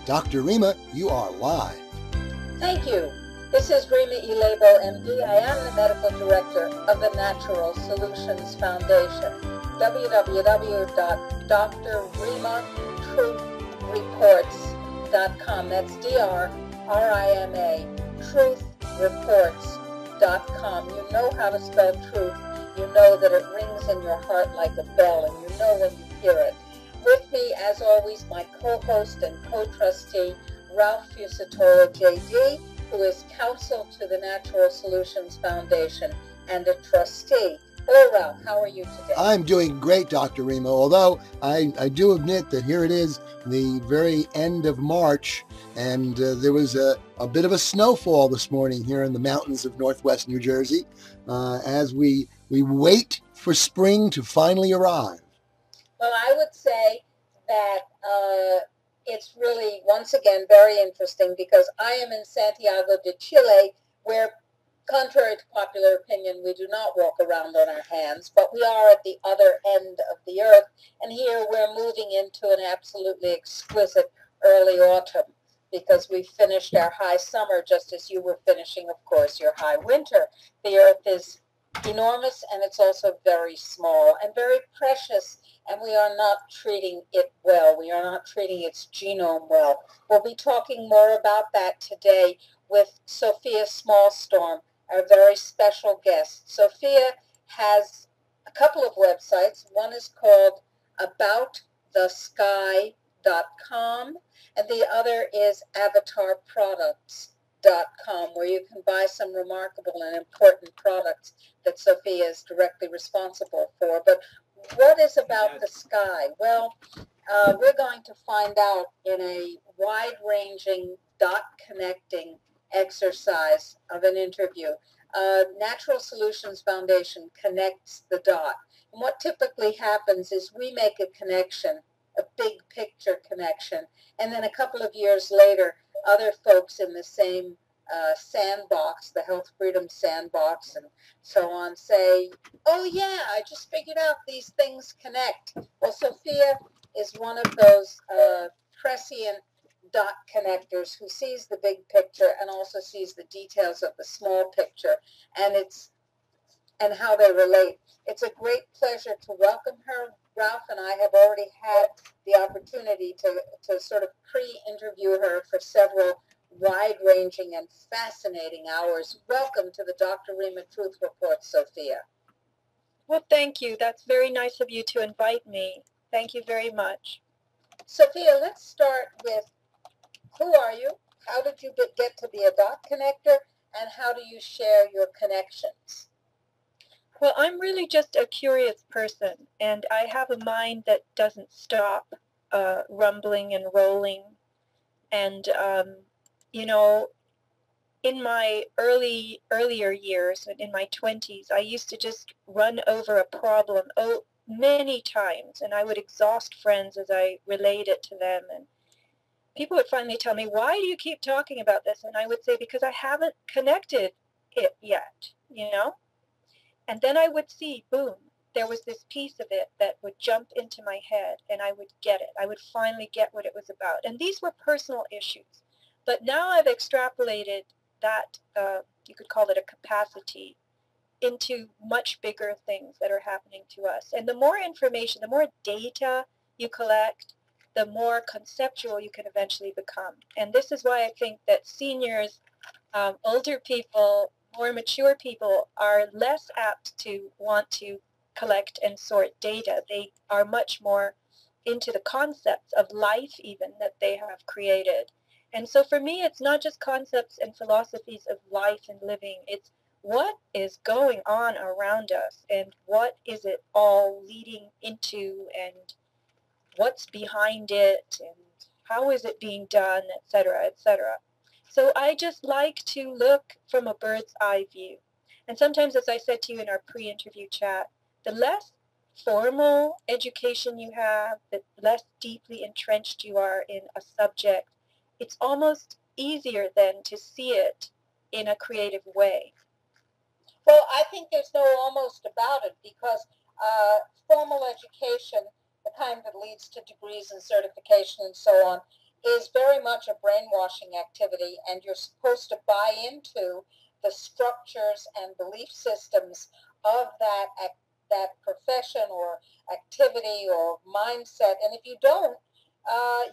Dr. Rima, you are live. Thank you. This is Rima Laibow, MD. I am the Medical Director of the Natural Solutions Foundation. www.drrimatruthreports.com. That's D-R-R-I-M-A, truthreports.com. You know how to spell truth. You know that it rings in your heart like a bell, and you know when you hear it. With me, as always, my co-host and co-trustee, Ralph Fusatore, JD, who is counsel to the Natural Solutions Foundation and a trustee. Hello, Ralph. How are you today? I'm doing great, Dr. Rima, although I do admit that here it is, the very end of March, and there was a bit of a snowfall this morning here in the mountains of northwest New Jersey as we wait for spring to finally arrive. Well, I would say that it's really, once again, very interesting because I am in Santiago de Chile, where, contrary to popular opinion, we do not walk around on our hands, but we are at the other end of the earth, and here we're moving into an absolutely exquisite early autumn because we finished our high summer just as you were finishing, of course, your high winter. The earth is enormous, and it's also very small and very precious, and we are not treating it well. We are not treating its genome well. We'll be talking more about that today with Sofia Smallstorm, our very special guest. Sofia has a couple of websites. One is called aboutthesky.com, and the other is avatarproducts.com, where you can buy some remarkable and important products that Sofia is directly responsible for. But what is About the Sky? Well, we're going to find out in a wide-ranging dot connecting exercise of an interview. Natural Solutions Foundation connects the dot. And what typically happens is we make a connection, a big picture connection, and then a couple of years later, other folks in the same sandbox, the Health Freedom Sandbox, and so on, say, oh yeah, I just figured out these things connect. Well, Sofia is one of those prescient dot connectors who sees the big picture and also sees the details of the small picture and how they relate. It's a great pleasure to welcome her. Ralph and I have already had the opportunity to sort of pre-interview her for several wide-ranging and fascinating hours. Welcome to the Dr. Rima Truth Report, Sofia. Well, thank you. That's very nice of you to invite me. Thank you very much. Sofia, let's start with, who are you? How did you get to be a dot connector? And how do you share your connections? Well, I'm really just a curious person, and I have a mind that doesn't stop rumbling and rolling. And, you know, in my earlier years, in my 20s, I used to just run over a problem many times, and I would exhaust friends as I relate it to them. And people would finally tell me, why do you keep talking about this? And I would say, because I haven't connected it yet, you know? And then I would see, boom, there was this piece of it that would jump into my head, and I would get it. I would finally get what it was about. And these were personal issues. But now I've extrapolated that, you could call it a capacity, into much bigger things that are happening to us. And the more information, the more data you collect, the more conceptual you can eventually become. And this is why I think that seniors, older people, more mature people are less apt to want to collect and sort data. They are much more into the concepts of life even that they have created. And so for me, it's not just concepts and philosophies of life and living. It's what is going on around us and what is it all leading into and what's behind it and how is it being done, etc., etc. So I just like to look from a bird's eye view. And sometimes, as I said to you in our pre-interview chat, the less formal education you have, the less deeply entrenched you are in a subject, it's almost easier then to see it in a creative way. Well, I think there's no almost about it because formal education, the kind that leads to degrees and certification and so on, is very much a brainwashing activity, and you're supposed to buy into the structures and belief systems of that profession or activity or mindset. And if you don't,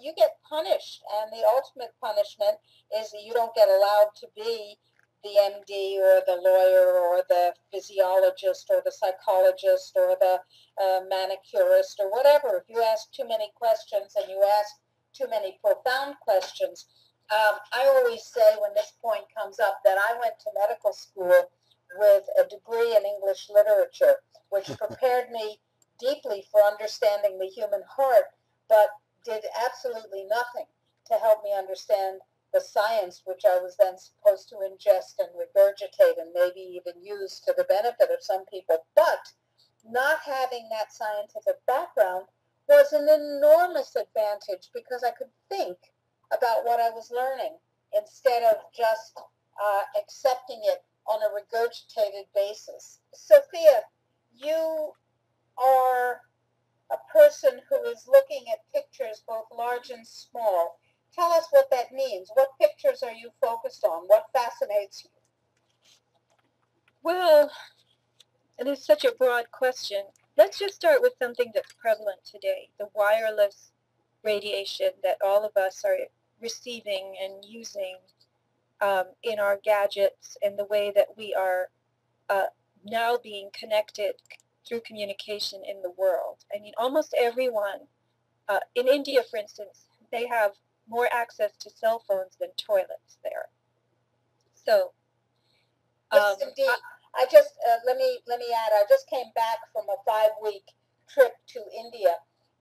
you get punished. And the ultimate punishment is that you don't get allowed to be the MD or the lawyer or the physiologist or the psychologist or the manicurist or whatever. If you ask too many questions and you ask too many profound questions, I always say when this point comes up that I went to medical school with a degree in English literature, which prepared me deeply for understanding the human heart, but did absolutely nothing to help me understand the science, which I was then supposed to ingest and regurgitate and maybe even use to the benefit of some people. But not having that scientific background was an enormous advantage because I could think about what I was learning instead of just accepting it on a regurgitated basis. Sofia, you are a person who is looking at pictures both large and small. Tell us what that means. What pictures are you focused on? What fascinates you? Well, it is such a broad question. Let's just start with something that's prevalent today, the wireless radiation that all of us are receiving and using in our gadgets, and the way that we are now being connected through communication in the world. I mean, almost everyone, in India, for instance, they have more access to cell phones than toilets there. So, yes, indeed. I just let me add. I just came back from a 5-week trip to India,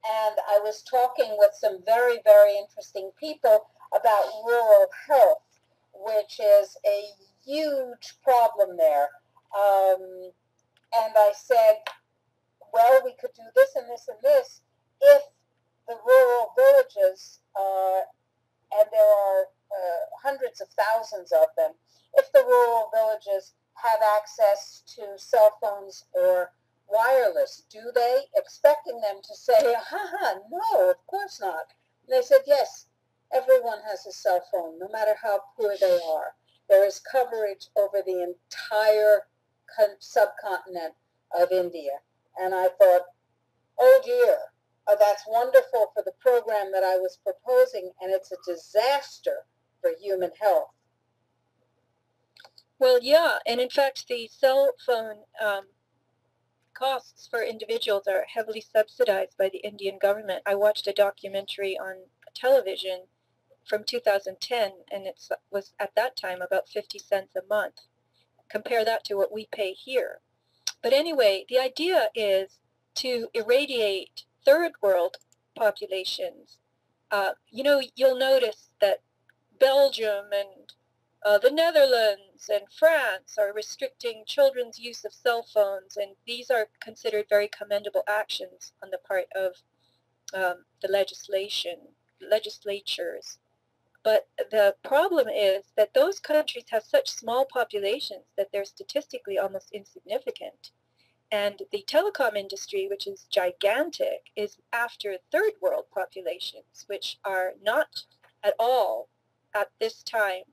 and I was talking with some very, very interesting people about rural health, which is a huge problem there. And I said, well, we could do this and this and this if the rural villages, and there are hundreds of thousands of them, if the rural villages have access to cell phones or wireless. Do they? Expecting them to say, no, of course not. And they said, yes, everyone has a cell phone, no matter how poor they are. There is coverage over the entire subcontinent of India. And I thought, oh dear, that's wonderful for the program that I was proposing, and it's a disaster for human health. Well, yeah, and in fact, the cell phone costs for individuals are heavily subsidized by the Indian government. I watched a documentary on television from 2010, and it was at that time about 50 cents a month. Compare that to what we pay here. But anyway, the idea is to irradiate third world populations. You'll notice that Belgium and the Netherlands and France are restricting children's use of cell phones, and these are considered very commendable actions on the part of the legislatures. But the problem is that those countries have such small populations that they're statistically almost insignificant. And the telecom industry, which is gigantic, is after third world populations, which are not at all at this time,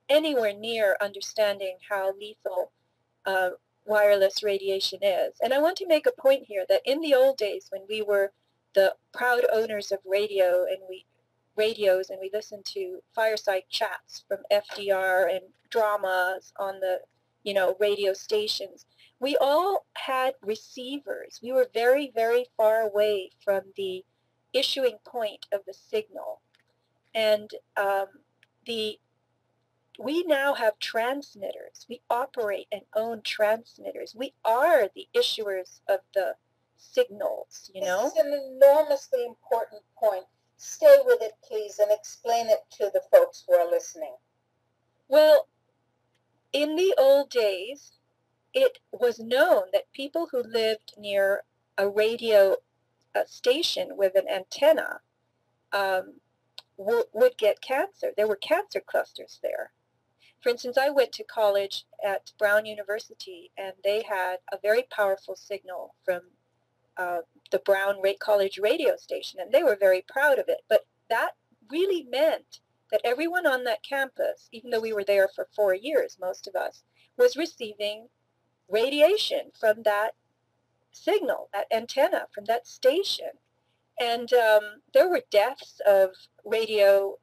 anywhere near understanding how lethal wireless radiation is. And I want to make a point here that in the old days, when we were the proud owners of radios and we listened to fireside chats from FDR and dramas on the radio stations, we all had receivers. We were very, very far away from the issuing point of the signal. And we now have transmitters. We operate and own transmitters. We are the issuers of the signals, This is an enormously important point. Stay with it, please, and explain it to the folks who are listening. Well, in the old days, it was known that people who lived near a radio station with an antenna would get cancer. There were cancer clusters there. For instance, I went to college at Brown University, and they had a very powerful signal from the Brown College radio station, and they were very proud of it. But that really meant that everyone on that campus, even though we were there for 4 years, most of us, was receiving radiation from that signal, that antenna, from that station. And there were deaths of radio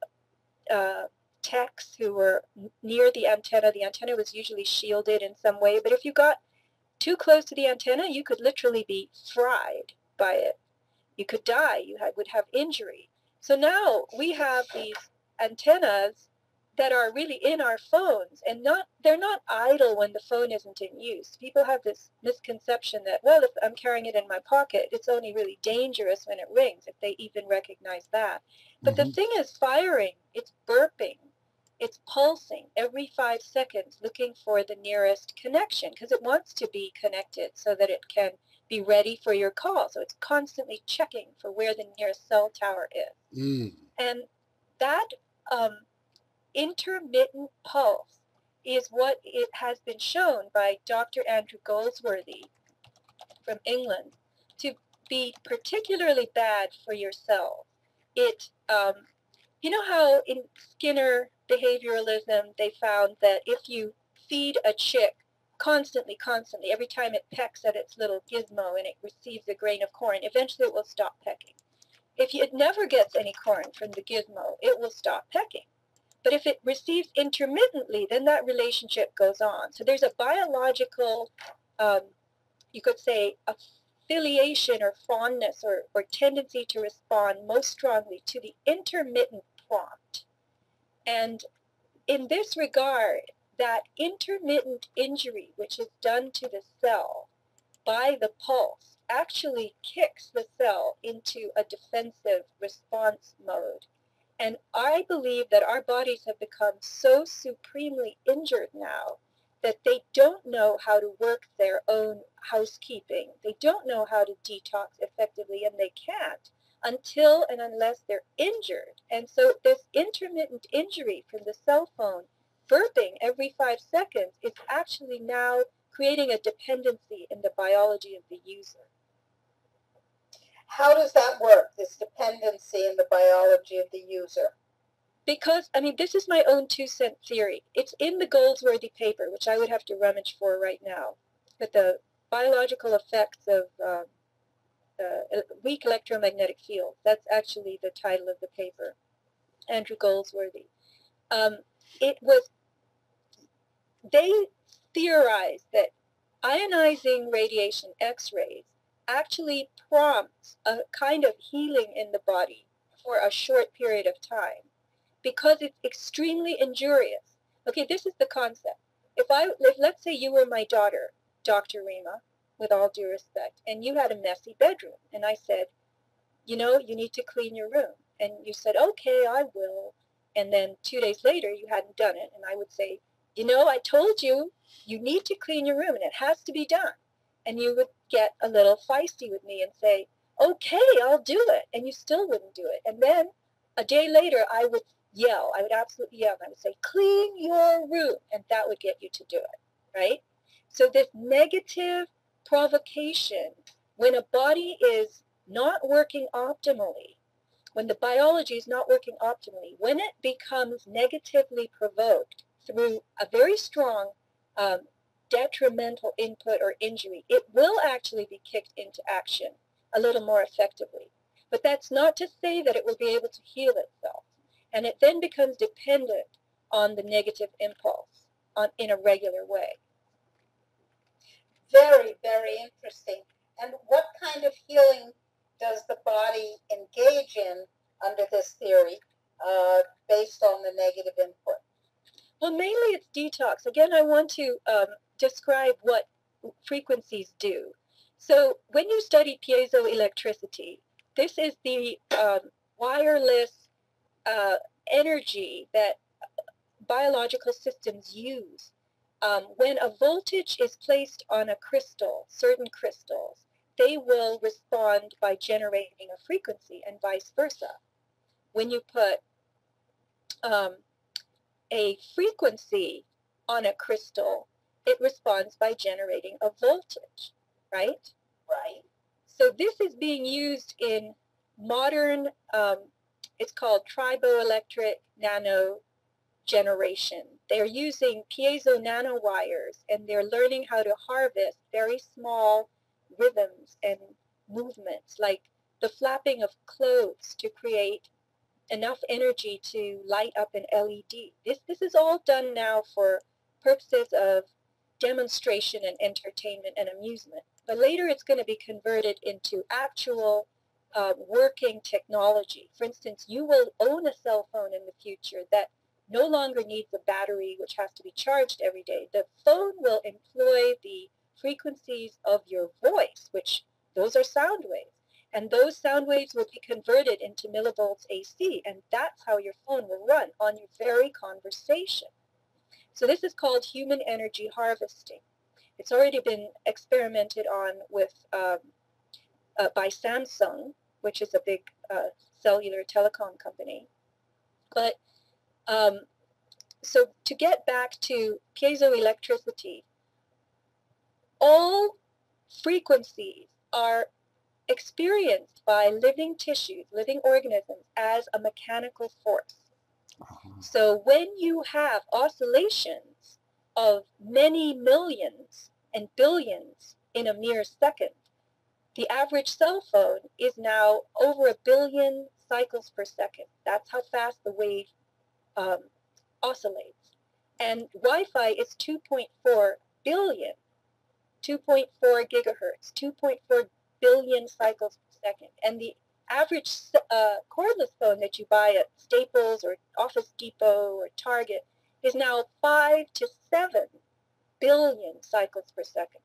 techs who were near the antenna. The antenna was usually shielded in some way, but if you got too close to the antenna, you could literally be fried by it. You could die. You would have injury. So now we have these antennas that are really in our phones, and they're not idle when the phone isn't in use. People have this misconception that, well, if I'm carrying it in my pocket, it's only really dangerous when it rings, if they even recognize that. But the thing is firing, it's burping, it's pulsing every 5 seconds, looking for the nearest connection, because it wants to be connected so that it can be ready for your call. So it's constantly checking for where the nearest cell tower is. And that intermittent pulse is what it has been shown by Dr. Andrew Goldsworthy from England to be particularly bad for your cells. It, you know how in Skinner behavioralism they found that if you feed a chick constantly, every time it pecks at its little gizmo and it receives a grain of corn, eventually it will stop pecking. If it never gets any corn from the gizmo, it will stop pecking. But if it receives intermittently, then that relationship goes on. So there's a biological, you could say, affiliation or fondness or tendency to respond most strongly to the intermittent prompt. And in this regard, that intermittent injury, which is done to the cell by the pulse, actually kicks the cell into a defensive response mode. And I believe that our bodies have become so supremely injured now that they don't know how to work their own housekeeping. They don't know how to detox effectively, and they can't until and unless they're injured. And so this intermittent injury from the cell phone burping every 5 seconds is actually now creating a dependency in the biology of the user. How does that work, this dependency in the biology of the user? Because, I mean, this is my own 2-cent theory. It's in the Goldsworthy paper, which I would have to rummage for right now. But the biological effects of weak electromagnetic fields, that's actually the title of the paper, Andrew Goldsworthy. They theorized that ionizing radiation, X-rays, actually prompts a kind of healing in the body for a short period of time because it's extremely injurious. Okay, this is the concept. If let's say you were my daughter, Dr. Rima, with all due respect, and you had a messy bedroom, and I said, you know, you need to clean your room. And you said, okay, I will. And then 2 days later, you hadn't done it. And I would say, you know, I told you, you need to clean your room and it has to be done. And you would get a little feisty with me and say, okay, I'll do it. And you still wouldn't do it. And then a day later, I would yell. I would absolutely yell. I would say, clean your room. And that would get you to do it, right? So this negative provocation, when a body is not working optimally, when the biology is not working optimally, when it becomes negatively provoked through a very strong detrimental input or injury, it will actually be kicked into action a little more effectively. But that's not to say that it will be able to heal itself. And it then becomes dependent on the negative impulse in a regular way. Very, very interesting. And what kind of healing does the body engage in under this theory based on the negative input? Well, mainly it's detox. Again, I want to describe what frequencies do. So when you study piezoelectricity, this is the wireless energy that biological systems use. When a voltage is placed on a crystal, certain crystals, they will respond by generating a frequency and vice versa. When you put a frequency on a crystal, it responds by generating a voltage, right? Right. So this is being used in modern It's called triboelectric nano generation. They're using piezo nanowires, and they're learning how to harvest very small rhythms and movements, like the flapping of clothes, to create enough energy to light up an LED. This is all done now for purposes of demonstration and entertainment and amusement. But later it's going to be converted into actual working technology. For instance, you will own a cell phone in the future that no longer needs a battery which has to be charged every day. The phone will employ the frequencies of your voice, which those are sound waves. And those sound waves will be converted into millivolts AC, and that's how your phone will run, on your very conversation. So this is called human energy harvesting. It's already been experimented on with by Samsung, which is a big cellular telecom company. But so to get back to piezoelectricity, all frequencies are experienced by living tissues, living organisms, as a mechanical force. So when you have oscillations of many millions and billions in a mere second, the average cell phone is now over 1 billion cycles per second. That's how fast the wave oscillates. And Wi-Fi is 2.4 billion, 2.4 gigahertz, 2.4 billion cycles per second. And the average cordless phone that you buy at Staples or Office Depot or Target is now 5 to 7 billion cycles per second.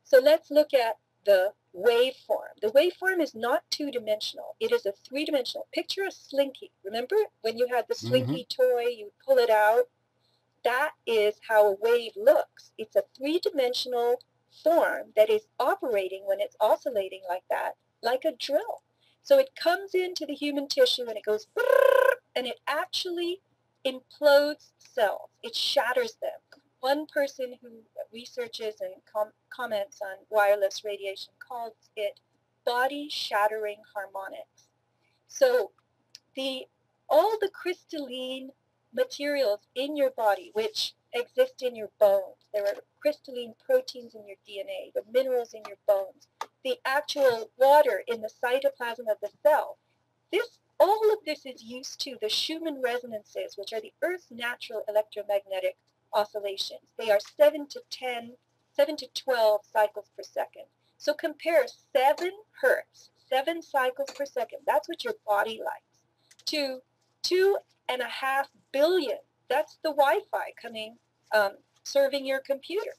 So let's look at the waveform. The waveform is not two-dimensional. It is a three-dimensional. Picture a slinky. Remember when you had the slinky toy, you pull it out? That is how a wave looks. It's a three-dimensional form that is operating when it's oscillating like that, like a drill. So it comes into the human tissue and it goes and it actually implodes cells. It shatters them. One person who researches and comments on wireless radiation calls it body-shattering harmonics. So all the crystalline materials in your body, which exist in your bones, there are crystalline proteins in your DNA, the minerals in your bones, the actual water in the cytoplasm of the cell. All of this is used to the Schumann resonances, which are the Earth's natural electromagnetic oscillations. They are 7 to 12 cycles per second. So compare 7 hertz, 7 cycles per second, that's what your body likes, to 2.5 billion. That's the Wi-Fi coming, serving your computer.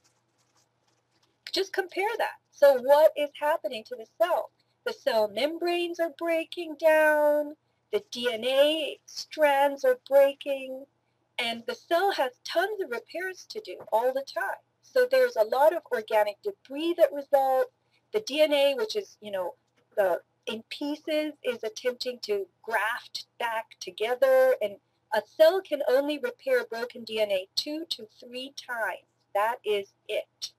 Just compare that. So what is happening to the cell? The cell membranes are breaking down, the DNA strands are breaking, and the cell has tons of repairs to do all the time. So there's a lot of organic debris that results. The DNA, which is, in pieces, is attempting to graft back together, and a cell can only repair broken DNA 2 to 3 times. That is it.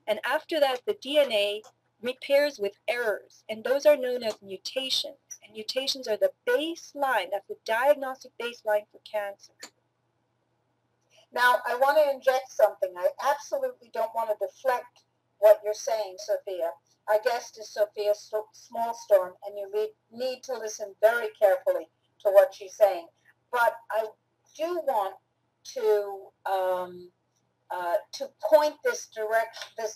And after that, the DNA repairs with errors, and those are known as mutations. And mutations are the baseline, that's the diagnostic baseline for cancer. Now, I want to inject something. I absolutely don't want to deflect what you're saying, Sofia. Our guest is Sofia Smallstorm, and you need to listen very carefully to what she's saying. But I do want to point this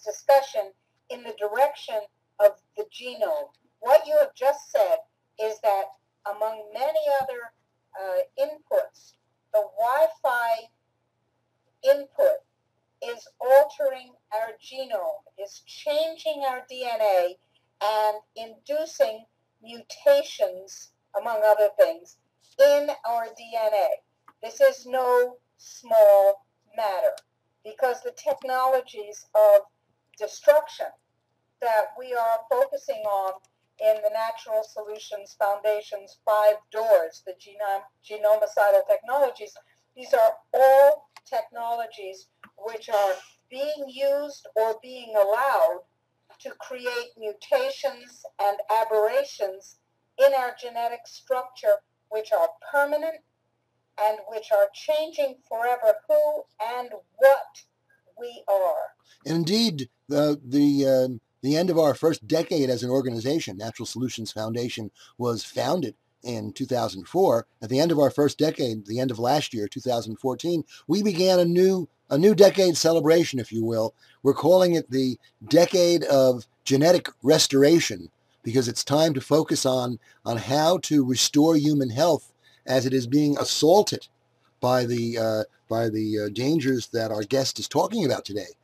discussion in the direction of the genome. What you have just said is that among many other inputs, the Wi-Fi input is altering our genome, is changing our DNA and inducing mutations, among other things, in our DNA. This is no small matter, because the technologies of destruction that we are focusing on in the Natural Solutions Foundation's 5 doors, the genomocidal technologies, these are all technologies which are being used or being allowed to create mutations and aberrations in our genetic structure which are permanent and which are changing forever who and what we are. Indeed, the end of our first decade as an organization, Natural Solutions Foundation, was founded in 2004. At the end of our first decade, the end of last year, 2014, we began a new decade celebration, if you will. We're calling it the Decade of Genetic Restoration, because it's time to focus on how to restore human health as it is being assaulted by the dangers that our guest is talking about today.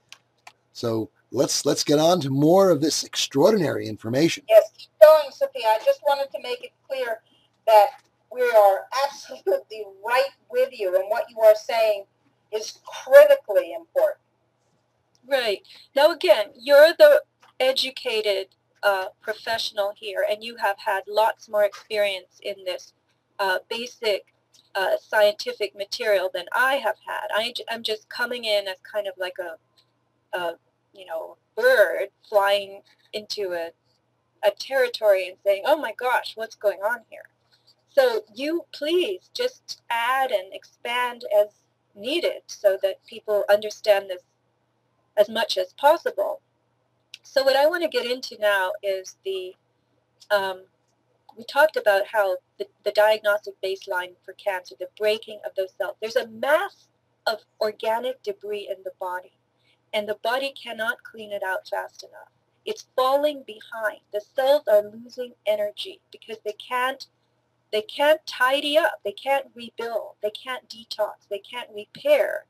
So let's get on to more of this extraordinary information. Yes, keep going, Sophia. I just wanted to make it clear that we are absolutely right with you, and what you are saying is critically important. Right. Now, again, you're the educated professional here, and you have had lots more experience in this basic scientific material than I have had. I'm just coming in as kind of like a bird flying into a territory and saying, oh my gosh, what's going on here? So you please just add and expand as needed so that people understand this as much as possible. So what I want to get into now is we talked about how the diagnostic baseline for cancer, the breaking of those cells, there's a mass of organic debris in the body, and the body cannot clean it out fast enough. It's falling behind. The cells are losing energy because they can't tidy up, they can't rebuild, they can't detox, they can't repair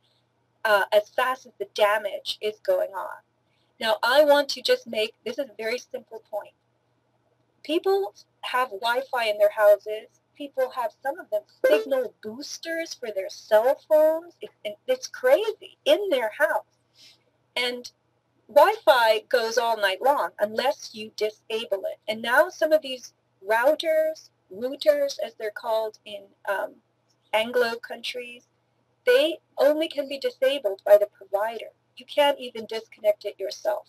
as fast as the damage is going on. Now, I want to just make, this is a very simple point. People have Wi-Fi in their houses. People have, some of them, signal boosters for their cell phones. It's crazy, in their house. And Wi-Fi goes all night long unless you disable it. And now some of these routers, as they're called in Anglo countries, they only can be disabled by the provider. You can't even disconnect it yourself.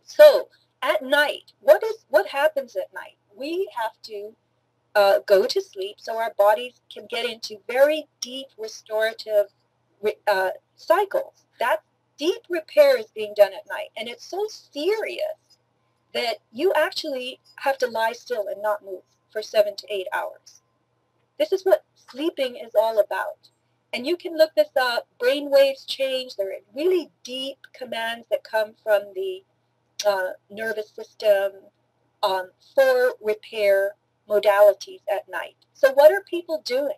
So at night, what happens at night? We have to go to sleep so our bodies can get into very deep restorative cycles. That deep repair is being done at night, and it's so serious that you actually have to lie still and not move for 7 to 8 hours. This is what sleeping is all about. And you can look this up. Brain waves change. There are really deep commands that come from the nervous system for repair modalities at night. So what are people doing?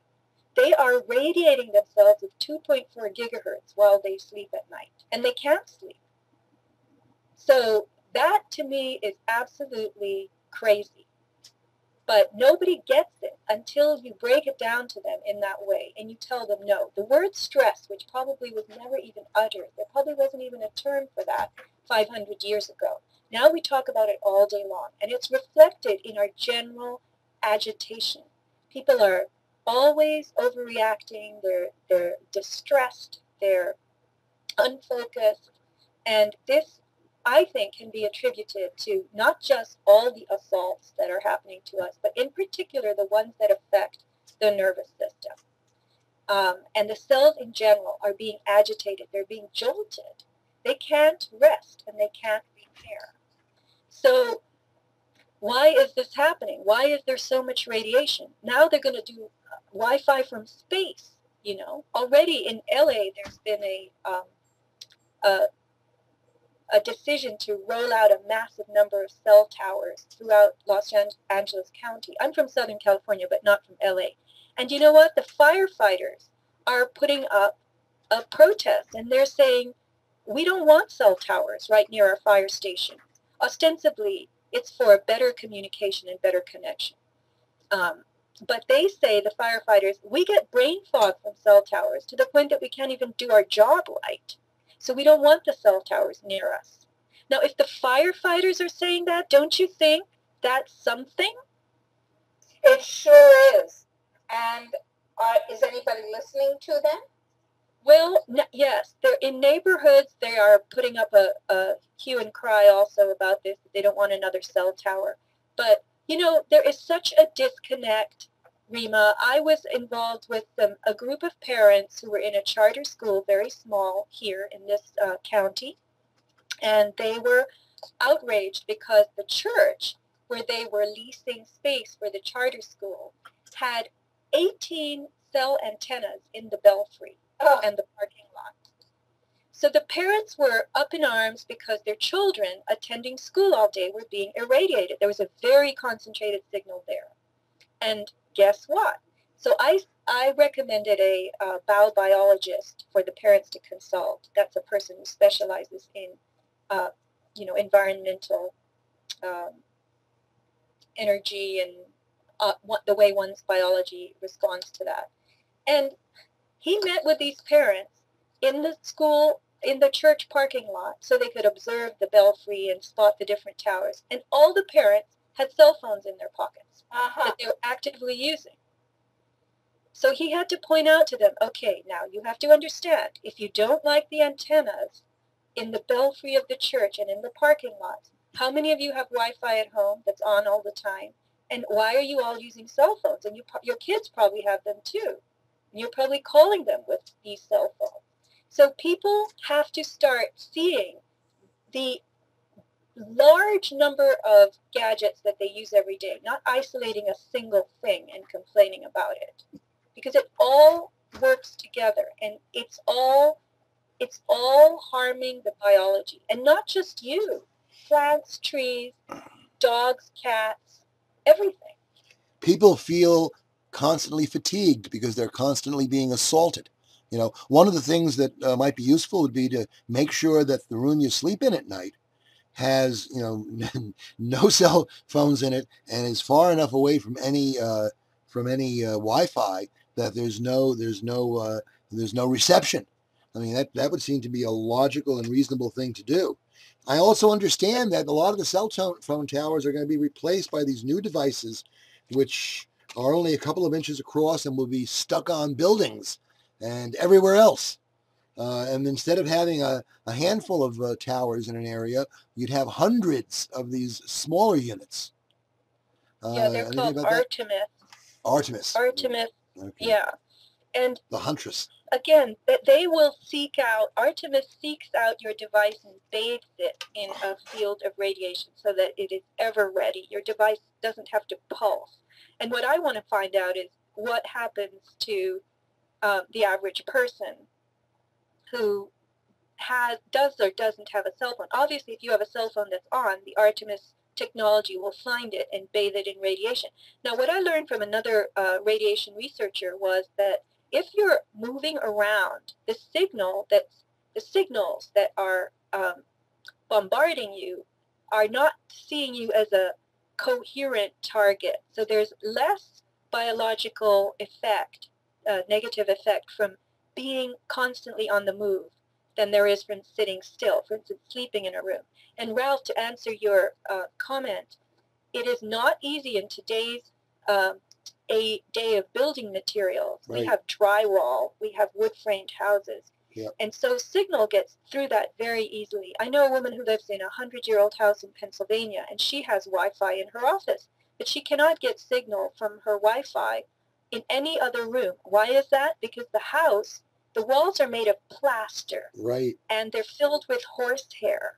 They are radiating themselves with 2.4 gigahertz while they sleep at night, and they can't sleep. So that, to me, is absolutely crazy. But nobody gets it until you break it down to them in that way and you tell them no. The word stress, which probably was never even uttered, there probably wasn't even a term for that 500 years ago. Now we talk about it all day long, and it's reflected in our general agitation. People are always overreacting, they're distressed, they're unfocused, and this, I think, can be attributed to not just all the assaults that are happening to us, but in particular the ones that affect the nervous system. And the cells in general are being agitated. They're being jolted. They can't rest and they can't repair. So why is this happening? Why is there so much radiation? Now they're going to do Wi-Fi from space. Already in LA there's been a decision to roll out a massive number of cell towers throughout Los Angeles County. I'm from Southern California, but not from LA. And you know what? The firefighters are putting up a protest, and they're saying, we don't want cell towers right near our fire stations. Ostensibly, it's for better communication and better connection. But they say, the firefighters, we get brain fog from cell towers to the point that we can't even do our job right. So we don't want the cell towers near us. Now, if the firefighters are saying that, don't you think that's something? It sure is. And is anybody listening to them? Well, yes. They're in neighborhoods. They are putting up a hue and cry also about this. They don't want another cell tower. But, there is such a disconnect Rima, I was involved with a group of parents who were in a charter school, very small here in this county, and they were outraged because the church where they were leasing space for the charter school had 18 cell antennas in the belfry and the parking lot. So the parents were up in arms because their children attending school all day were being irradiated. There was a very concentrated signal there. And guess what? So I recommended a biobiologist for the parents to consult. That's a person who specializes in, environmental energy and the way one's biology responds to that. And he met with these parents in the school, in the church parking lot, so they could observe the belfry and spot the different towers. And all the parents had cell phones in their pockets that they were actively using. So he had to point out to them, okay, now you have to understand, if you don't like the antennas in the belfry of the church and in the parking lots, how many of you have Wi-Fi at home that's on all the time? And why are you all using cell phones? And your kids probably have them too. And you're probably calling them with these cell phones. So people have to start seeing the large number of gadgets that they use every day, not isolating a single thing and complaining about it, because it all works together, and it's all harming the biology, and not just you, plants, trees, dogs, cats, everything. People feel constantly fatigued because they're constantly being assaulted. One of the things that might be useful would be to make sure that the room you sleep in at night has, no cell phones in it and is far enough away from any Wi-Fi that there's no reception. I mean, that would seem to be a logical and reasonable thing to do. I also understand that a lot of the cell phone towers are going to be replaced by these new devices, which are only a couple of inches across and will be stuck on buildings and everywhere else. And instead of having a handful of towers in an area, you'd have hundreds of these smaller units. Yeah, they're called Artemis. Artemis. Artemis, okay. Yeah. And the Huntress. Again, they will seek out, Artemis seeks out your device and bathes it in a field of radiation so that it is ever ready. Your device doesn't have to pulse. And what I want to find out is what happens to the average person who does or doesn't have a cell phone. Obviously, if you have a cell phone that's on, the Artemis technology will find it and bathe it in radiation. Now, what I learned from another radiation researcher was that if you're moving around, the signals that are bombarding you are not seeing you as a coherent target. So there's less biological effect, negative effect from being constantly on the move than there is from sitting still, for instance, sleeping in a room. And Ralph, to answer your comment, it is not easy in today's a day of building materials. Right. We have drywall, we have wood-framed houses. Yep. And so signal gets through that very easily. I know a woman who lives in a 100-year-old house in Pennsylvania, and she has Wi-Fi in her office, but she cannot get signal from her Wi-Fi in any other room. Why is that? Because the walls are made of plaster. Right. And they're filled with horsehair.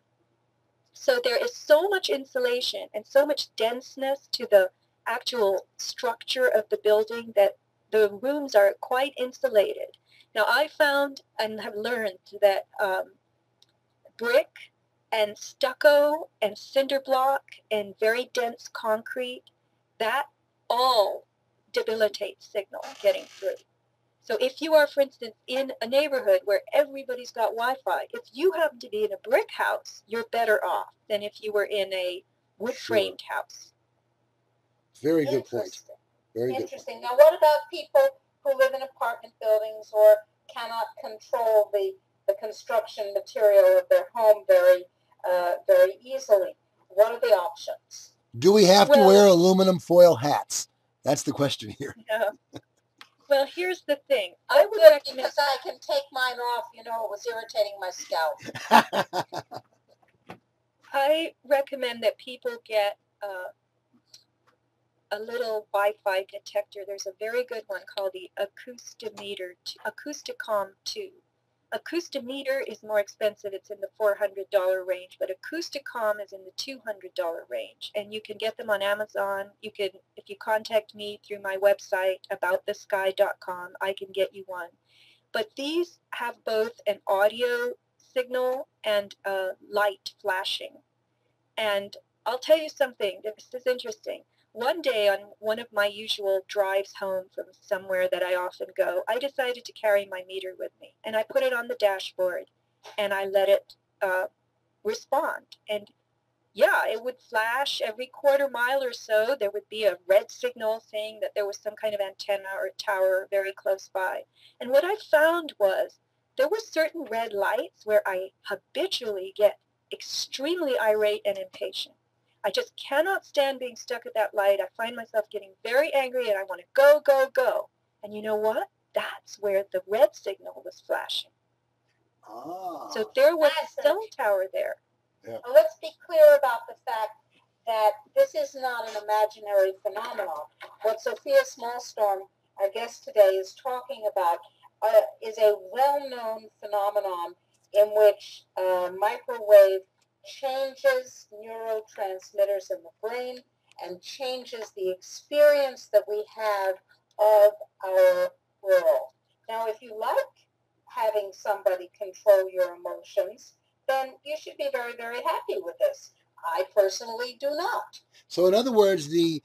So there is so much insulation and so much denseness to the actual structure of the building that the rooms are quite insulated. Now, I found and have learned that brick and stucco and cinder block and very dense concrete, that all debilitates signal getting through. So if you are, for instance, in a neighborhood where everybody's got Wi-Fi, if you happen to be in a brick house, you're better off than if you were in a wood-framed house. Very good point. Very interesting. Good point. Now, what about people who live in apartment buildings or cannot control the construction material of their home very easily? What are the options? Do we have to wear aluminum foil hats? That's the question here. No. Well, here's the thing. I would recommend, because I can take mine off. It was irritating my scalp. I recommend that people get a little Wi-Fi detector. There's a very good one called the Acousticom 2. Acoustimeter is more expensive. It's in the $400 range, but Acousticom is in the $200 range. And you can get them on Amazon. You can, if you contact me through my website, aboutthesky.com, I can get you one. But these have both an audio signal and a light flashing. And I'll tell you something, this is interesting. One day on one of my usual drives home from somewhere that I often go, I decided to carry my meter with me. And I put it on the dashboard and I let it respond. And yeah, it would flash every quarter mile or so. There would be a red signal saying that there was some kind of antenna or tower very close by. And what I found was there were certain red lights where I habitually get extremely irate and impatient. I just cannot stand being stuck at that light. I find myself getting very angry and I want to go, go, go. And you know what? That's where the red signal was flashing. So there was a cell tower there. Yeah. Well, let's be clear about the fact that this is not an imaginary phenomenon. What Sofia Smallstorm, our guest today, is talking about is a well-known phenomenon in which microwave changes neurotransmitters in the brain and changes the experience that we have of our world. Now, if you like having somebody control your emotions, then you should be very, very happy with this. I personally do not. So, in other words, the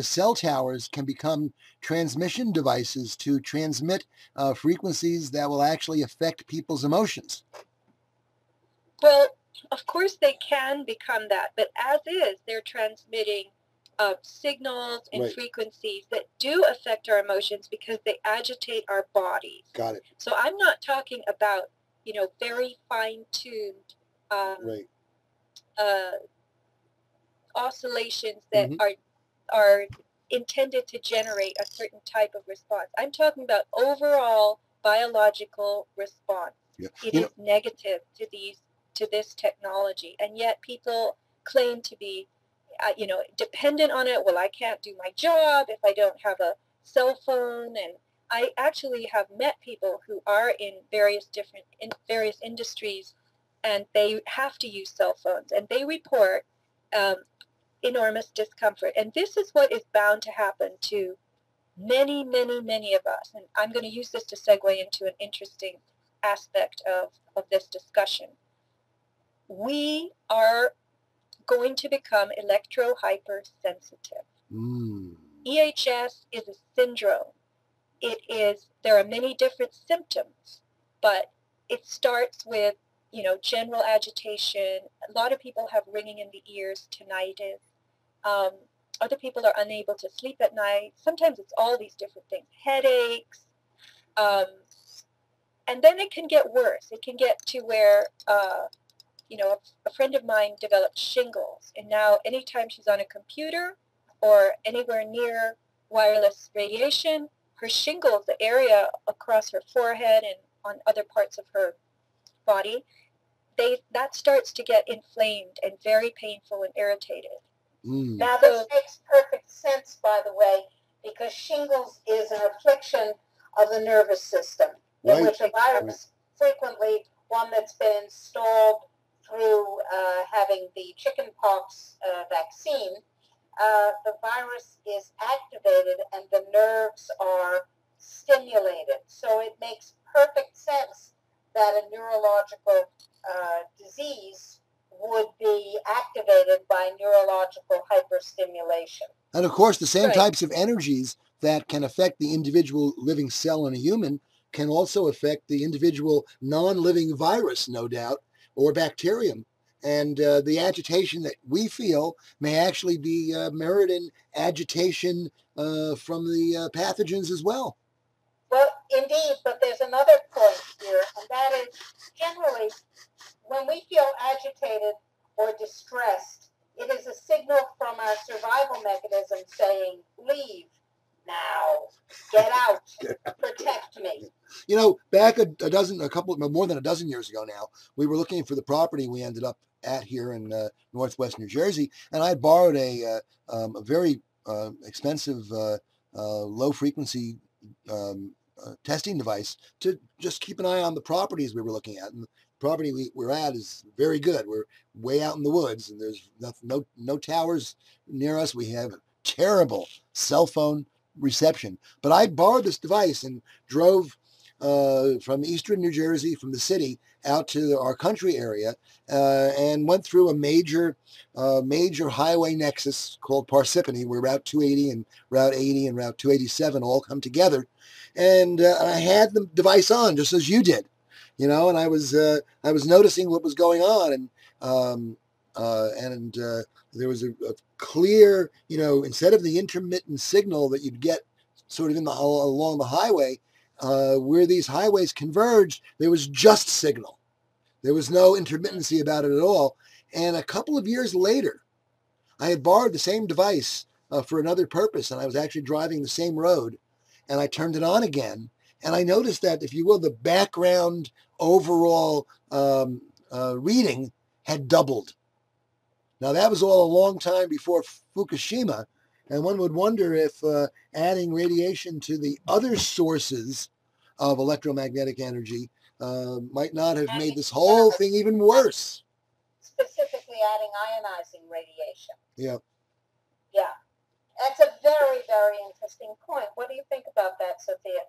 cell towers can become transmission devices to transmit frequencies that will actually affect people's emotions. Well, of course they can become that, but as is, they're transmitting signals and right. frequencies that do affect our emotions because they agitate our bodies. Got it. So I'm not talking about, you know, very fine-tuned right. oscillations that are intended to generate a certain type of response. I'm talking about overall biological response. Yeah. It is negative to this technology, and yet people claim to be, you know, dependent on it. Well, I can't do my job if I don't have a cell phone, and I actually have met people who are in various industries, and they have to use cell phones, and they report enormous discomfort. And this is what is bound to happen to many, many, many of us. And I'm going to use this to segue into an interesting aspect of this discussion. We are going to become electro-hypersensitive. EHS is a syndrome. There are many different symptoms, but it starts with, you know, general agitation. A lot of people have ringing in the ears, tinnitus. Other people are unable to sleep at night. Sometimes it's all these different things, headaches. And then it can get worse. It can get to where, you know, a friend of mine developed shingles. And now anytime she's on a computer or anywhere near wireless radiation, her shingles, the area across her forehead and on other parts of her body, that starts to get inflamed and very painful and irritated. Now, this makes perfect sense, by the way, because shingles is an affliction of the nervous system, in which a virus, frequently one that's been installed through having the chickenpox vaccine, the virus is activated and the nerves are stimulated. So it makes perfect sense that a neurological disease would be activated by neurological hyperstimulation. And of course, the same types of energies that can affect the individual living cell in a human can also affect the individual non-living virus, no doubt, or bacterium. And the agitation that we feel may actually be mirrored in agitation from the pathogens as well. Well, indeed, but there's another point here, and that is generally when we feel agitated or distressed, it is a signal from our survival mechanism saying, leave now, get out, protect me. You know, back more than a dozen years ago now, we were looking for the property we ended up at here in northwest New Jersey, and I borrowed a very expensive low frequency testing device to just keep an eye on the properties we were looking at. And the property we're at is very good. We're way out in the woods, and there's no towers near us. We have terrible cell phone reception. But I borrowed this device and drove from eastern New Jersey, from the city, out to our country area, and went through a major highway nexus called Parsippany, where Route 280 and Route 80 and Route 287 all come together. And I had the device on just as you did, and I was noticing what was going on, and there was a clear, instead of the intermittent signal that you'd get sort of along the highway, where these highways converged, there was just signal. There was no intermittency about it at all. And a couple of years later, I had borrowed the same device for another purpose, and I was actually driving the same road, and I turned it on again, and I noticed that, if you will, the background overall reading had doubled. Now, that was all a long time before Fukushima, and one would wonder if adding radiation to the other sources of electromagnetic energy might not have made this whole thing even worse. Specifically adding ionizing radiation. Yeah. Yeah. That's a very, very interesting point. What do you think about that, Sophia?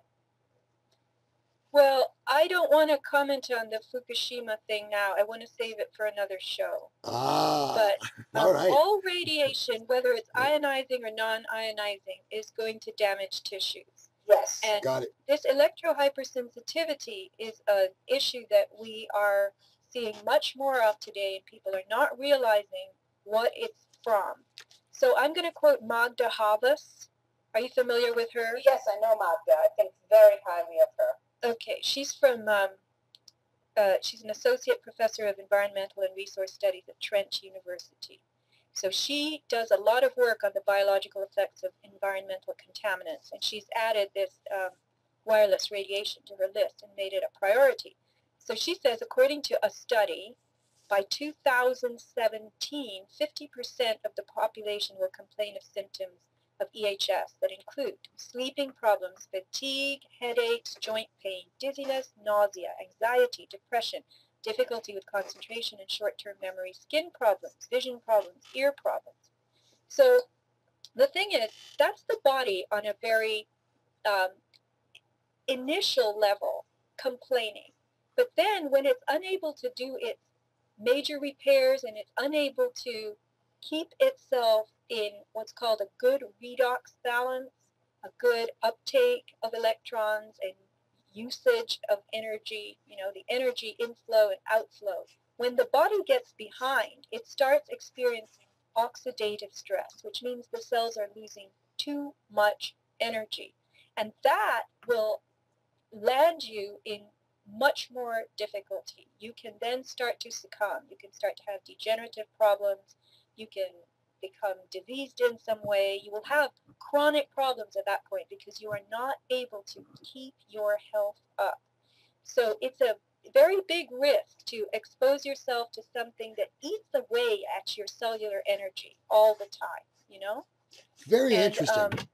Well, I don't want to comment on the Fukushima thing now. I want to save it for another show. But all right. All radiation, whether it's ionizing or non-ionizing, is going to damage tissues. Yes. And got it. This electrohypersensitivity is an issue that we are seeing much more of today, and people are not realizing what it's from. So I'm going to quote Magda Havas. Are you familiar with her? Yes, I know Magda. I think very highly of her. Okay, she's from, she's an associate professor of environmental and resource studies at Trent University. So she does a lot of work on the biological effects of environmental contaminants, and she's added this wireless radiation to her list and made it a priority. So she says, according to a study, by 2017, 50% of the population will complain of symptoms of EHS that include sleeping problems, fatigue, headaches, joint pain, dizziness, nausea, anxiety, depression, difficulty with concentration and short-term memory, skin problems, vision problems, ear problems. So the thing is, that's the body on a very initial level complaining. But then when it's unable to do its major repairs and it's unable to keep itself in what's called a good redox balance, a good uptake of electrons and usage of energy, the energy inflow and outflow. When the body gets behind, it starts experiencing oxidative stress, which means the cells are losing too much energy. And that will land you in much more difficulty. You can then start to succumb. You can start to have degenerative problems. You can become diseased in some way. You will have chronic problems at that point because you are not able to keep your health up. So it's a very big risk to expose yourself to something that eats away at your cellular energy all the time, Very interesting.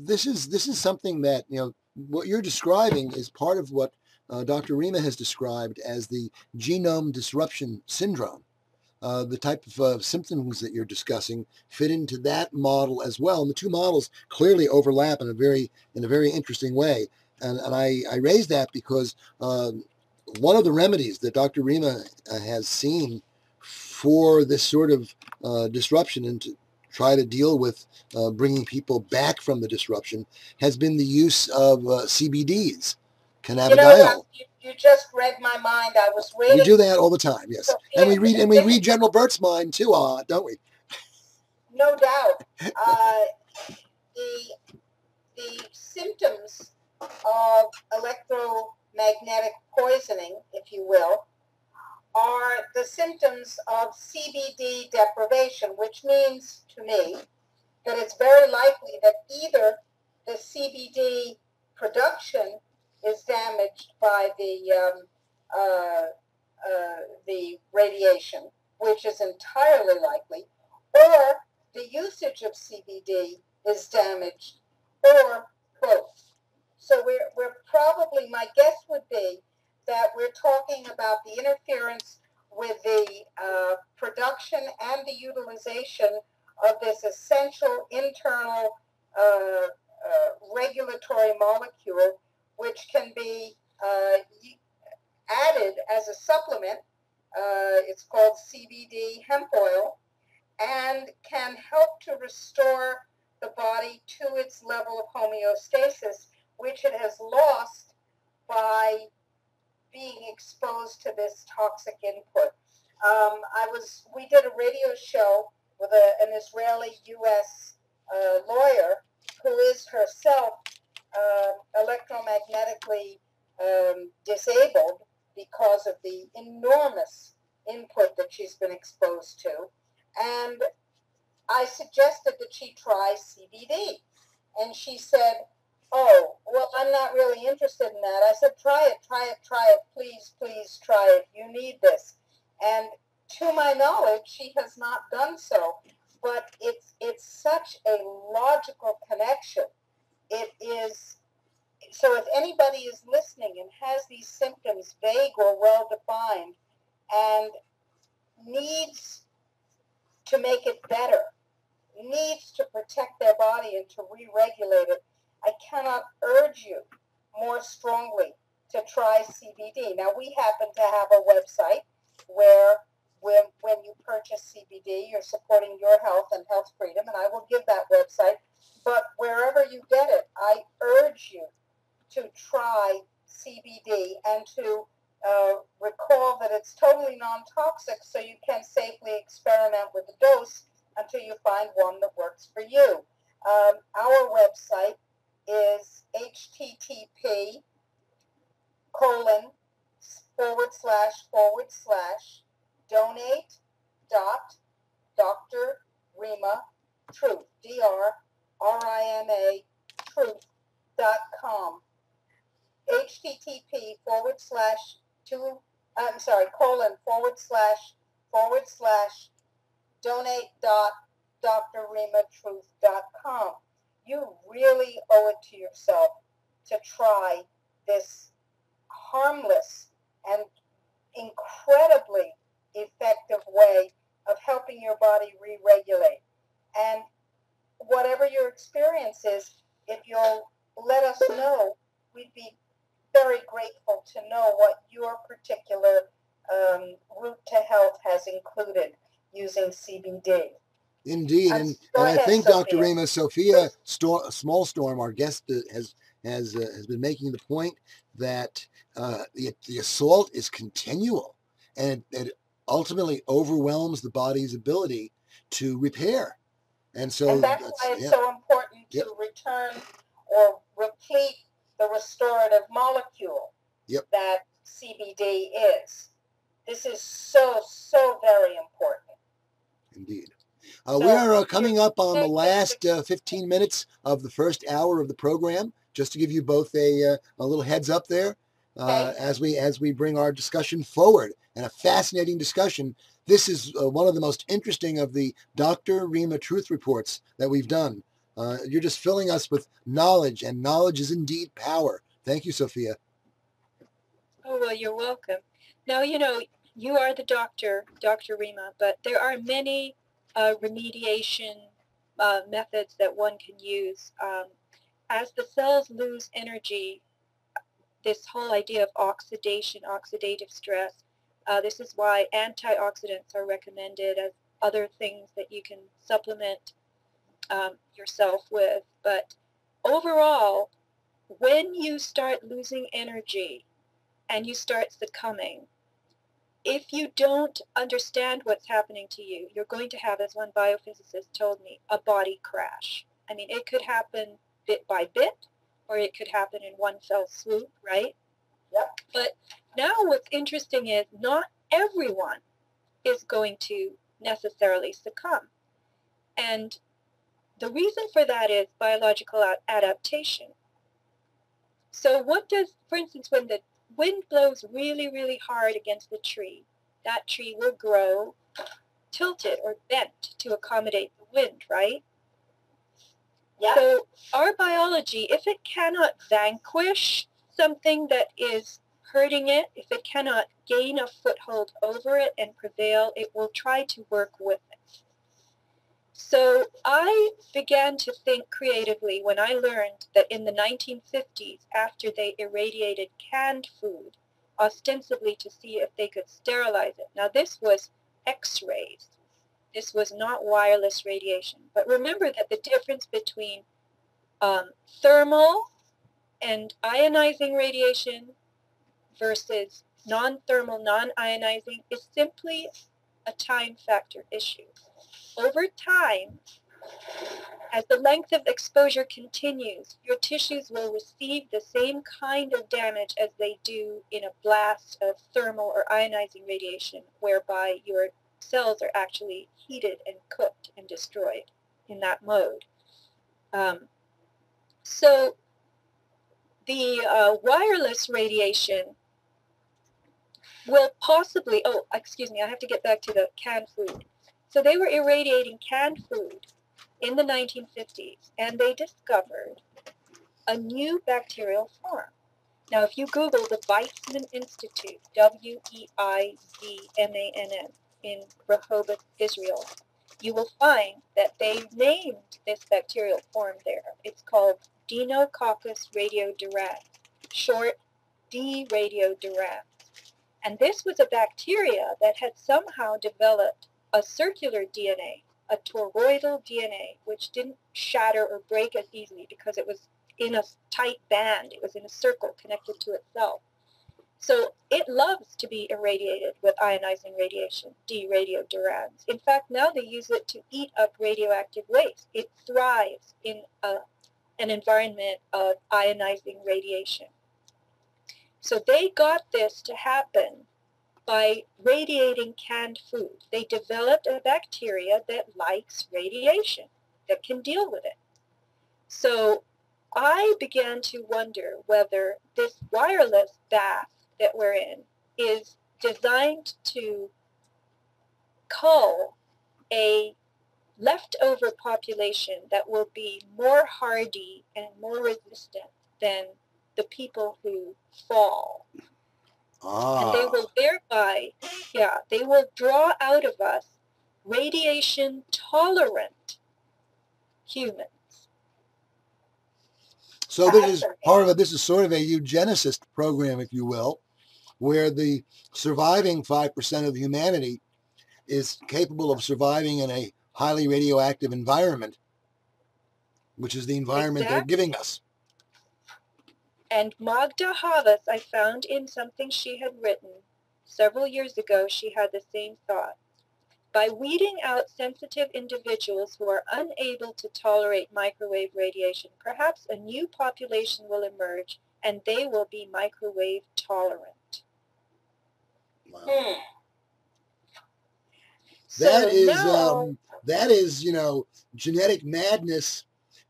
This is something that, what you're describing is part of what Dr. Rima has described as the genome disruption syndrome. The type of symptoms that you're discussing fit into that model as well. And the two models clearly overlap in a very interesting way. And I raise that because one of the remedies that Dr. Rima has seen for this sort of disruption and to try to deal with bringing people back from the disruption has been the use of CBDs, cannabidiol. You just read my mind. I was reading. We do that all the time, yes. So, and we read General Burt's mind too, don't we? No doubt. The symptoms of electromagnetic poisoning, if you will, are the symptoms of CBD deprivation, which means to me that it's very likely that either the CBD production is damaged by the radiation, which is entirely likely, or the usage of CBD is damaged, or both. So we're probably, my guess would be that we're talking about the interference with the production and the utilization of this essential internal regulatory molecule, which can be added as a supplement. It's called CBD hemp oil, and can help to restore the body to its level of homeostasis, which it has lost by being exposed to this toxic input. We did a radio show with an Israeli-U.S. Lawyer who is herself electromagnetically disabled because of the enormous input that she's been exposed to. And I suggested that she try CBD. And she said, oh, well, I'm not really interested in that. I said, try it, please, please try it. You need this. And to my knowledge, she has not done so. But it's such a logical connection. It is. So if anybody is listening and has these symptoms, vague or well-defined, and needs to make it better, needs to protect their body and to re-regulate it, I cannot urge you more strongly to try CBD. Now, we happen to have a website where when you purchase CBD, you're supporting your health and health freedom, and I will give that website. But wherever you get it, I urge you to try CBD and to recall that it's totally non-toxic, so you can safely experiment with the dose until you find one that works for you. Our website is http://donate.drrima DRRIMA truth.com. http://donate.drrimatruth.com. You really owe it to yourself to try this harmless and incredibly effective way of helping your body re-regulate. And whatever your experience is, if you'll let us know, we'd be very grateful to know what your particular route to health has included using CBD. Indeed, and I think Dr. Rima, Sofia Smallstorm, our guest, has been making the point that the assault is continual, and it ultimately overwhelms the body's ability to repair. And so that's why it's so important to return or replete the restorative molecule that CBD is. This is so very important. Indeed. We are coming up on the last 15 minutes of the first hour of the program. Just to give you both a little heads up there, as we bring our discussion forward, and a fascinating discussion. This is one of the most interesting of the Dr. Rima Truth Reports that we've done. You're just filling us with knowledge, and knowledge is indeed power. Thank you, Sofia. Oh, well, you're welcome. Now, you are the doctor, Dr. Rima, but there are many remediation methods that one can use. As the cells lose energy, this whole idea of oxidation, oxidative stress, this is why antioxidants are recommended as other things that you can supplement yourself with. But overall, when you start losing energy and you start succumbing, if you don't understand what's happening to you, you're going to have, as one biophysicist told me, a body crash. I mean, it could happen bit by bit, or it could happen in one fell swoop, right? Yep. But now what's interesting is not everyone is going to necessarily succumb. And the reason for that is biological adaptation. So what does, for instance, when the wind blows really, really hard against the tree, that tree will grow tilted or bent to accommodate the wind, right? Yeah. So our biology, if it cannot vanquish something that is hurting it, if it cannot gain a foothold over it and prevail, it will try to work with it. So I began to think creatively when I learned that in the 1950s, after they irradiated canned food, ostensibly to see if they could sterilize it. Now this was X-rays. This was not wireless radiation. But remember that the difference between thermal and ionizing radiation versus non-thermal, non-ionizing is simply a time factor issue. Over time, as the length of exposure continues, your tissues will receive the same kind of damage as they do in a blast of thermal or ionizing radiation, whereby your cells are actually heated and cooked and destroyed in that mode. So the wireless radiation will possibly, oh, excuse me, I have to get back to the canned food. So they were irradiating canned food in the 1950s, and they discovered a new bacterial form. Now, if you Google the Weizmann Institute, Weizmann, in Rehoboth, Israel, you will find that they named this bacterial form there. It's called Deinococcus radiodurans, short D. radiodurans. And this was a bacteria that had somehow developed a circular DNA, a toroidal DNA, which didn't shatter or break as easily because it was in a tight band. It was in a circle connected to itself. So it loves to be irradiated with ionizing radiation, D. radiodurans. In fact, now they use it to eat up radioactive waste. It thrives in an environment of ionizing radiation. So they got this to happen by radiating canned food. They developed a bacteria that likes radiation, that can deal with it. So I began to wonder whether this wireless bath that we're in is designed to cull a leftover population that will be more hardy and more resistant than the people who fall. And they will thereby, they will draw out of us radiation tolerant humans. So this is part of it. This is sort of a eugenicist program, if you will, where the surviving 5% of humanity is capable of surviving in a highly radioactive environment, which is the environment they're giving us. And Magda Havas, I found in something she had written several years ago, she had the same thought. By weeding out sensitive individuals who are unable to tolerate microwave radiation, perhaps a new population will emerge and they will be microwave tolerant. Wow. So that is, genetic madness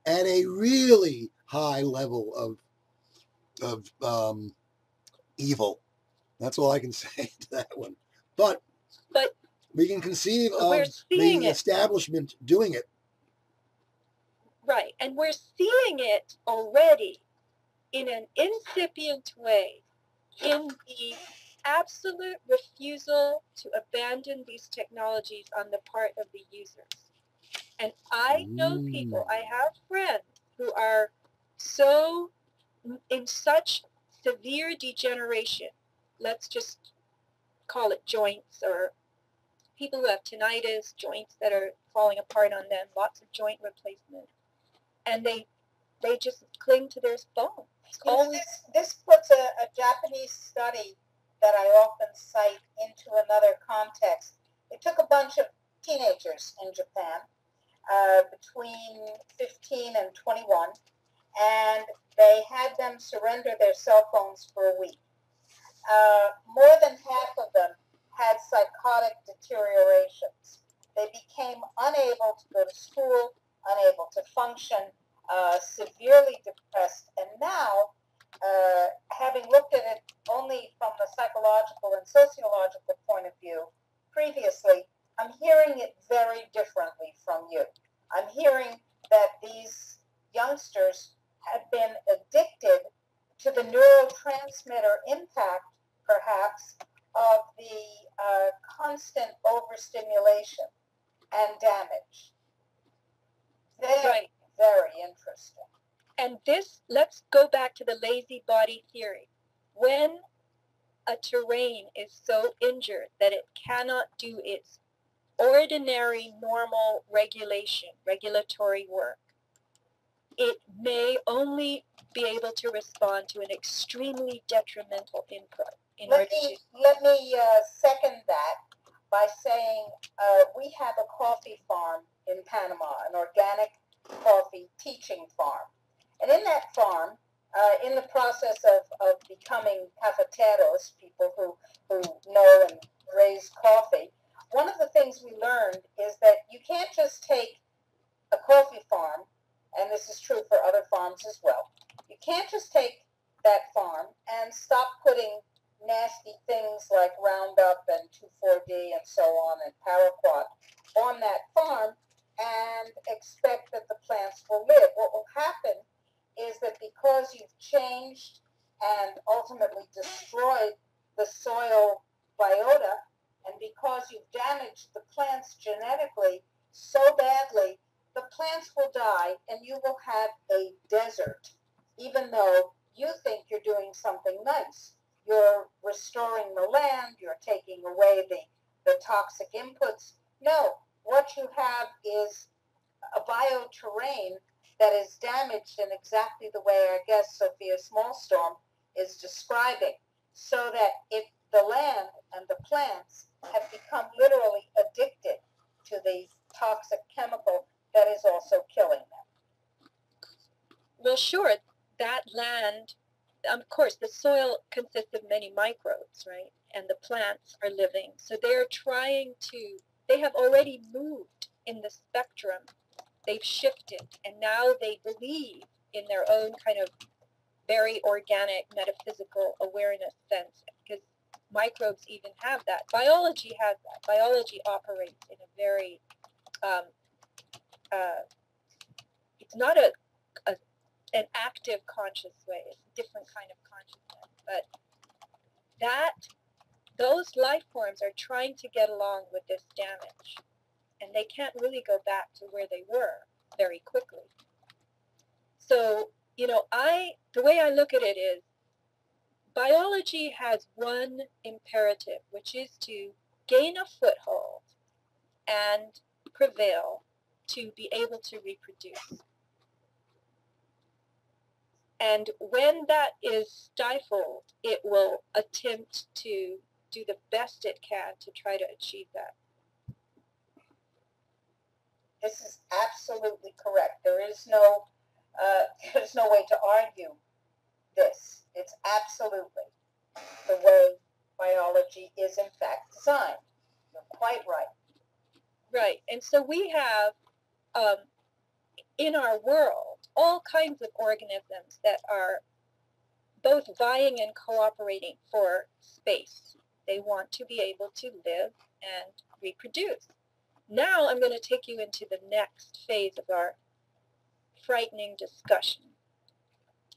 at a really high level of evil. That's all I can say to that one. But we can conceive of the establishment doing it. Right, and we're seeing it already in an incipient way in the absolute refusal to abandon these technologies on the part of the users. And I know people, I have friends who are so in such severe degeneration, let's just call it joints, or people who have tinnitus, joints that are falling apart on them, lots of joint replacement, and they just cling to their bones. This puts a Japanese study that I often cite into another context. They took a bunch of teenagers in Japan, between 15 and 21, and they had them surrender their cell phones for a week. More than half of them had psychotic deteriorations. They became unable to go to school, unable to function, severely depressed, and now, having looked at it only from the psychological and sociological point of view previously, I'm hearing it very differently from you. hearing that these youngsters had been addicted to the neurotransmitter impact, perhaps, of the constant overstimulation and damage. Very, very interesting. And this, let's go back to the lazy body theory. When a terrain is so injured that it cannot do its ordinary, normal regulatory work, it may only be able to respond to an extremely detrimental input. Let me second that by saying we have a coffee farm in Panama, an organic coffee teaching farm. And in that farm, in the process of becoming cafeteros, people who know and raise coffee, one of the things we learned is that you can't just take a coffee farm, and this is true for other farms as well, you can't just take that farm and stop putting nasty things like Roundup and 2,4-D and so on and paraquat on that farm and expect that the plants will live. What will happen is that because you've changed and ultimately destroyed the soil biota, and because you've damaged the plants genetically so badly, the plants will die and you will have a desert, even though you think you're doing something nice. You're restoring the land, you're taking away the toxic inputs. No, what you have is a bioterrain that is damaged in exactly the way our guest Sofia Smallstorm is describing, so that if the land and the plants have become literally addicted to the toxic chemical that is also killing them. Well, sure, that land, of course, the soil consists of many microbes, right? And the plants are living. So they're trying to, they have already moved in the spectrum. They've shifted, and now they believe in their own kind of very organic metaphysical awareness sense, because microbes even have that. Biology has that. Biology operates in a very, it's not an active conscious way. It's a different kind of consciousness. But those life forms are trying to get along with this damage, and they can't really go back to where they were very quickly. So, you know, the way I look at it is, biology has one imperative, which is to gain a foothold and prevail to be able to reproduce. And when that is stifled, it will attempt to do the best it can to try to achieve that. This is absolutely correct. There's no way to argue this. It's absolutely the way biology is in fact designed. You're quite right. Right. And so we have in our world all kinds of organisms that are both vying and cooperating for space. They want to be able to live and reproduce. Now I'm going to take you into the next phase of our frightening discussion.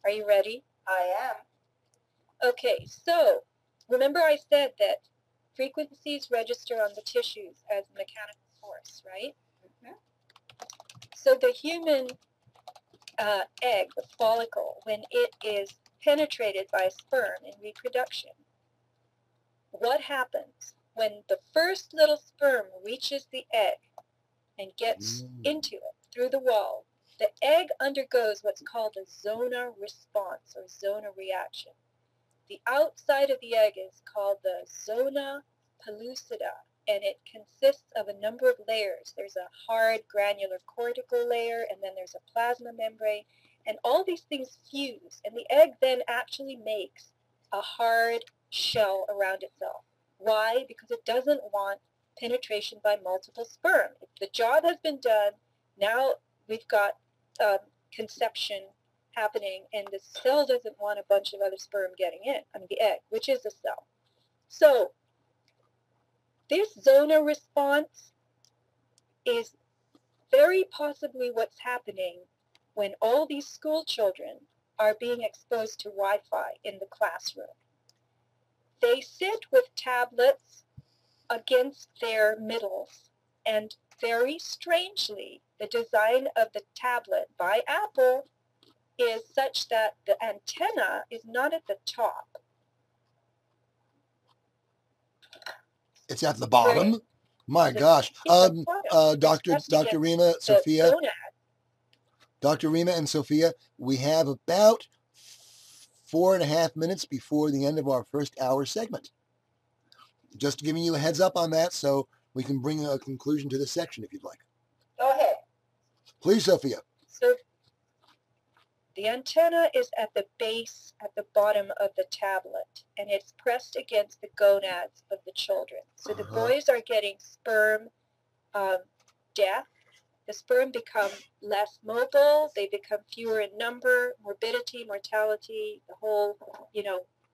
Are you ready? I am. Okay, so remember I said that frequencies register on the tissues as a mechanical force, right? Mm-hmm. So the human egg, the follicle, when it is penetrated by sperm in reproduction, what happens when the first little sperm reaches the egg and gets into it through the wall? The egg undergoes what's called a zona response or zona reaction. The outside of the egg is called the zona pellucida, and it consists of a number of layers. There's a hard granular cortical layer, and then there's a plasma membrane, and all these things fuse, and the egg then actually makes a hard shell around itself. Why? Because it doesn't want penetration by multiple sperm. The job has been done. Now we've got conception happening, and the cell doesn't want a bunch of other sperm getting in. I mean, the egg, which is the cell. So this zona response is very possibly what's happening when all these school children are being exposed to Wi-Fi in the classroom. They sit with tablets against their middles, and very strangely, the design of the tablet by Apple is such that the antenna is not at the top. It's at the bottom. Right. My gosh. Dr. Rima, Sofia. Dr. Rima and Sofia, we have about 4.5 minutes before the end of our first hour segment. Just giving you a heads up on that so we can bring a conclusion to this section if you'd like. Go ahead. Please, Sofia. So the antenna is at the base, at the bottom of the tablet, and it's pressed against the gonads of the children. So the boys are getting sperm death. The sperm become less mobile. They become fewer in number. Morbidity, mortality, the whole,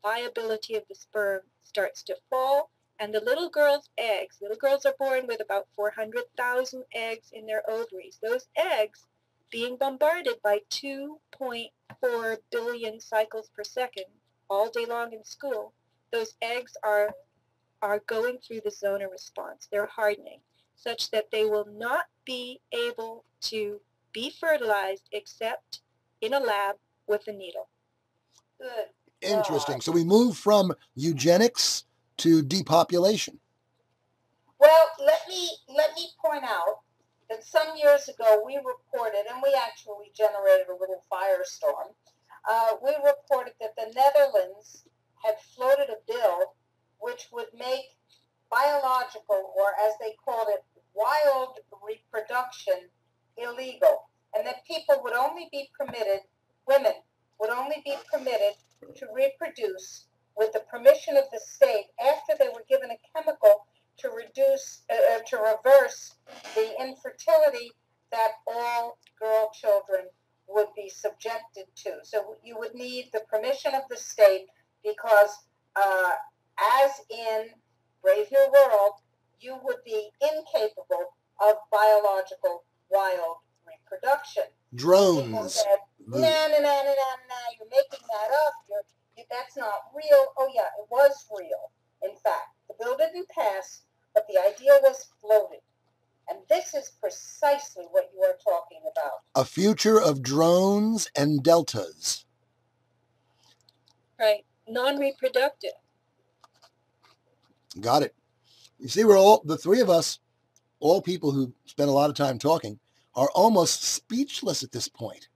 viability of the sperm starts to fall. And the little girls' eggs, little girls are born with about 400,000 eggs in their ovaries. Those eggs being bombarded by 2.4 billion cycles per second all day long in school, those eggs are going through the zona response. They're hardening such that they will not be able to be fertilized except in a lab with a needle. Good. Interesting. So we move from eugenics to depopulation. Well, let me point out that some years ago we reported, and we actually generated a little firestorm. We reported that the Netherlands had floated a bill which would make biological, or as they called it, wild reproduction illegal, and that people would only be permitted, women would only be permitted to reproduce with the permission of the state after they were given a chemical to reverse the infertility that all girl children would be subjected to. So you would need the permission of the state because, as in Brave New World, you would be incapable of biological wild reproduction. Drones. People said, no, you're making that up. That's not real. Oh, yeah, it was real. In fact, the bill didn't pass, but the idea was floated. And this is precisely what you are talking about. A future of drones and deltas. Right. Non-reproductive. Got it. You see, we're all, the three of us, all people who spend a lot of time talking, are almost speechless at this point.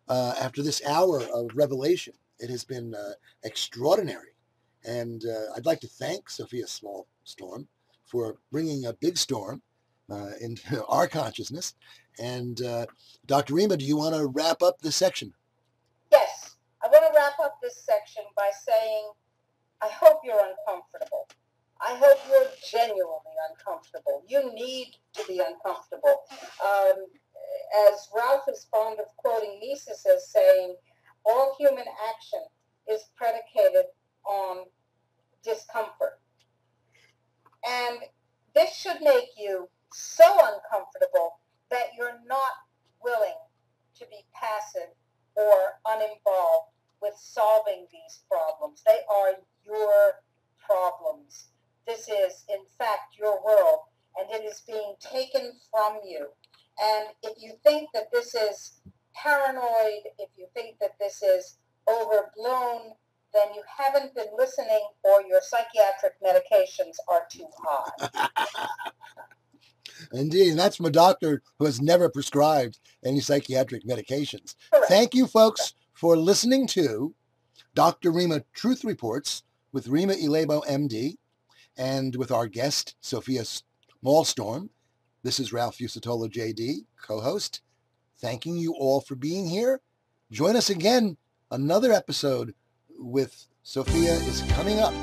After this hour of revelation, it has been extraordinary. And I'd like to thank Sofia Smallstorm for bringing a big storm into our consciousness. And Dr. Rima, do you want to wrap up this section? Yes, I want to wrap up this section by saying, I hope you're uncomfortable. I hope you're genuinely uncomfortable. You need to be uncomfortable. As Ralph is fond of quoting Mises as saying, all human action is predicated on discomfort. And this should make you so uncomfortable that you're not willing to be passive or uninvolved with solving these problems. They are your problems. This is, in fact, your world, and it is being taken from you. And if you think that this is paranoid, if you think that this is overblown, then you haven't been listening, or your psychiatric medications are too high. Indeed, and that's from a doctor who has never prescribed any psychiatric medications. Correct. Thank you, folks, for listening to Dr. Rima Truth Reports with Rima Laibow, MD, and with our guest, Sofia Smallstorm. This is Ralph Fusatola, JD, co-host. Thanking you all for being here. Join us again. Another episode with Sofia is coming up.